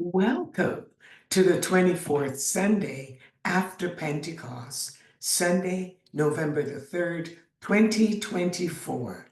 Welcome to the 24th Sunday after Pentecost, Sunday, November the 3rd, 2024.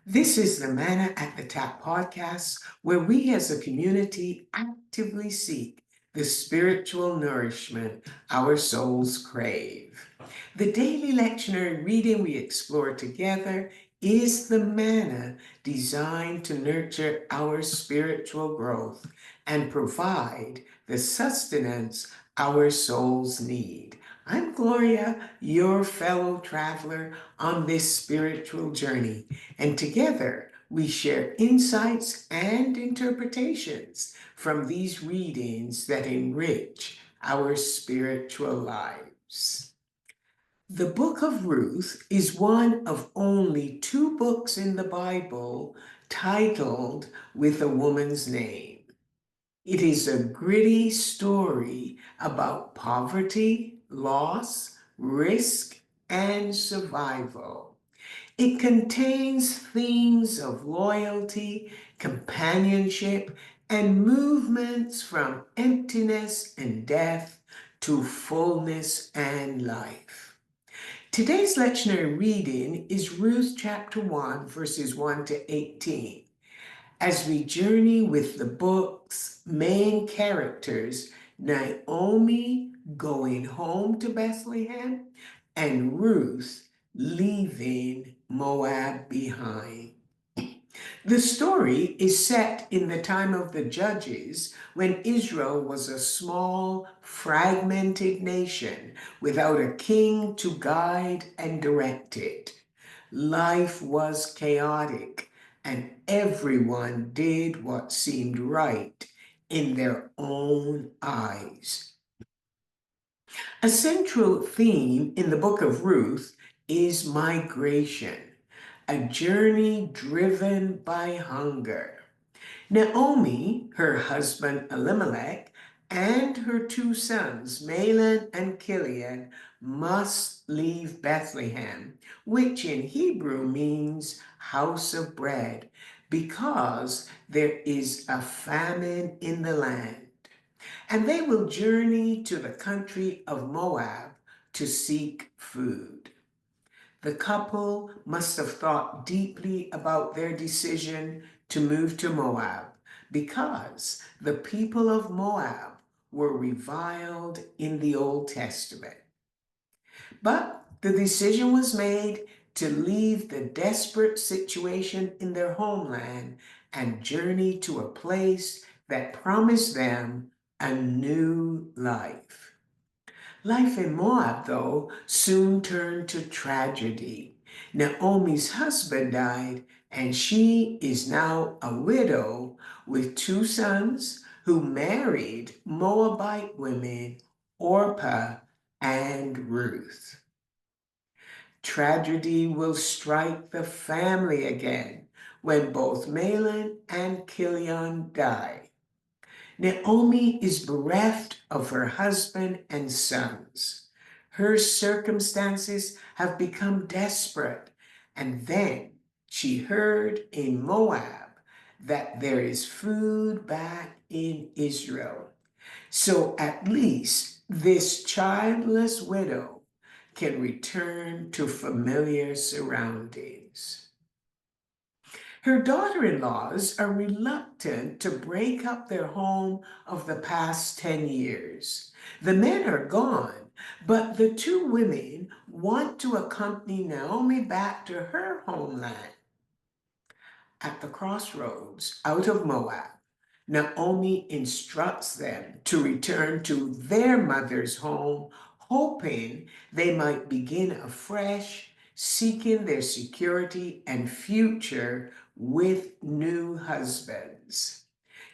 This is the Manna at the Tap podcast, where we as a community actively seek the spiritual nourishment our souls crave. The daily lectionary reading we explore together is the manna designed to nurture our spiritual growth and provide the sustenance our souls need. I'm Gloria, your fellow traveler on this spiritual journey, and together we share insights and interpretations from these readings that enrich our spiritual lives. The book of Ruth is one of only two books in the Bible titled with a woman's name. It is a gritty story about poverty, loss, risk, and survival. It contains themes of loyalty, companionship, and movements from emptiness and death to fullness and life. Today's lectionary reading is Ruth chapter 1, verses 1 to 18. As we journey with the book's main characters, Naomi going home to Bethlehem and Ruth leaving Moab behind. The story is set in the time of the Judges when Israel was a small, fragmented nation without a king to guide and direct it. Life was chaotic, and everyone did what seemed right in their own eyes. A central theme in the book of Ruth is migration, a journey driven by hunger. Naomi, her husband Elimelech, and her two sons, Mahlon and Chilion, must leave Bethlehem, which in Hebrew means house of bread, because there is a famine in the land. And they will journey to the country of Moab to seek food. The couple must have thought deeply about their decision to move to Moab because the people of Moab were reviled in the Old Testament. But the decision was made to leave the desperate situation in their homeland and journey to a place that promised them a new life. Life in Moab, though, soon turned to tragedy. Naomi's husband died, and she is now a widow with two sons who married Moabite women, Orpah and Ruth. Tragedy will strike the family again when both Mahlon and Chilion die. Naomi is bereft of her husband and sons. Her circumstances have become desperate, and then she heard in Moab that there is food back in Israel. So at least this childless widow can return to familiar surroundings. Her daughter-in-laws are reluctant to break up their home of the past 10 years. The men are gone, but the two women want to accompany Naomi back to her homeland. At the crossroads out of Moab, Naomi instructs them to return to their mother's home, hoping they might begin afresh, seeking their security and future with new husbands.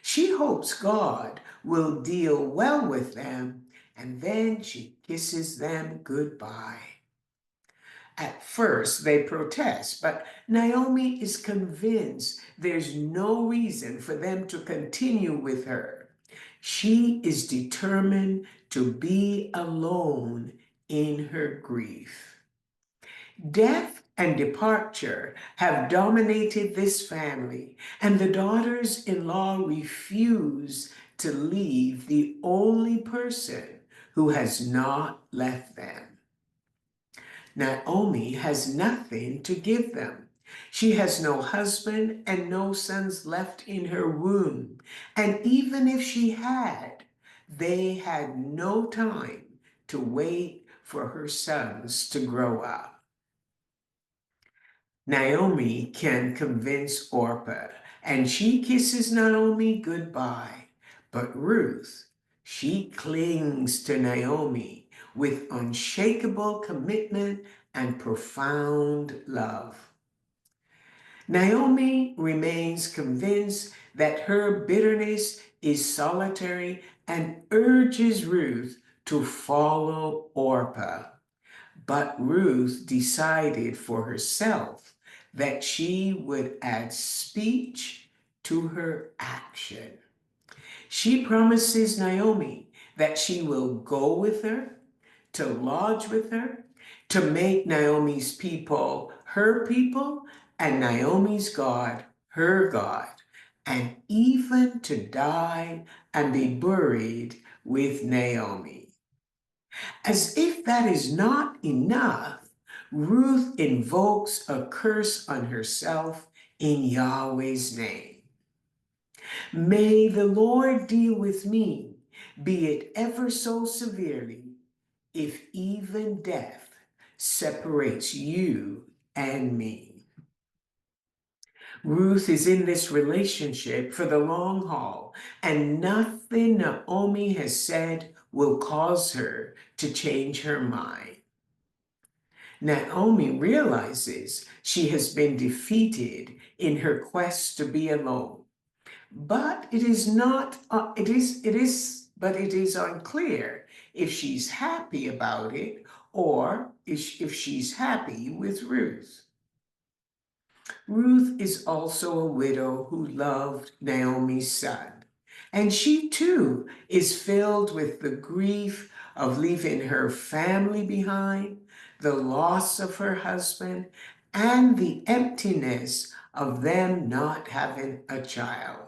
She hopes God will deal well with them, and then she kisses them goodbye. At first, they protest, but Naomi is convinced there's no reason for them to continue with her. She is determined to be alone in her grief. Death and departure have dominated this family, and the daughters-in-law refuse to leave the only person who has not left them. Naomi has nothing to give them. She has no husband and no sons left in her womb. And even if she had, they had no time to wait for her sons to grow up. Naomi can convince Orpah, and she kisses Naomi goodbye. But Ruth, she clings to Naomi with unshakable commitment and profound love. Naomi remains convinced that her bitterness is solitary and urges Ruth to follow Orpah. But Ruth decided for herself that she would add speech to her action. She promises Naomi that she will go with her, to lodge with her, to make Naomi's people her people, and Naomi's God her God, and even to die and be buried with Naomi. As if that is not enough, Ruth invokes a curse on herself in Yahweh's name. May the Lord deal with me, be it ever so severely, if even death separates you and me. Ruth is in this relationship for the long haul, and nothing Naomi has said will cause her to change her mind. Naomi realizes she has been defeated in her quest to be alone. But it is not, but it is unclear if she's happy about it or if she's happy with Ruth. Ruth is also a widow who loved Naomi's son, and she too is filled with the grief of leaving her family behind, the loss of her husband, and the emptiness of them not having a child.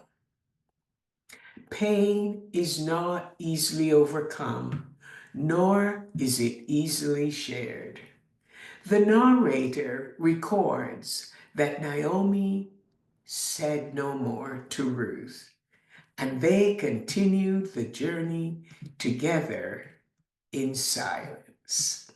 Pain is not easily overcome, nor is it easily shared. The narrator records that Naomi said no more to Ruth, and they continued the journey together in silence.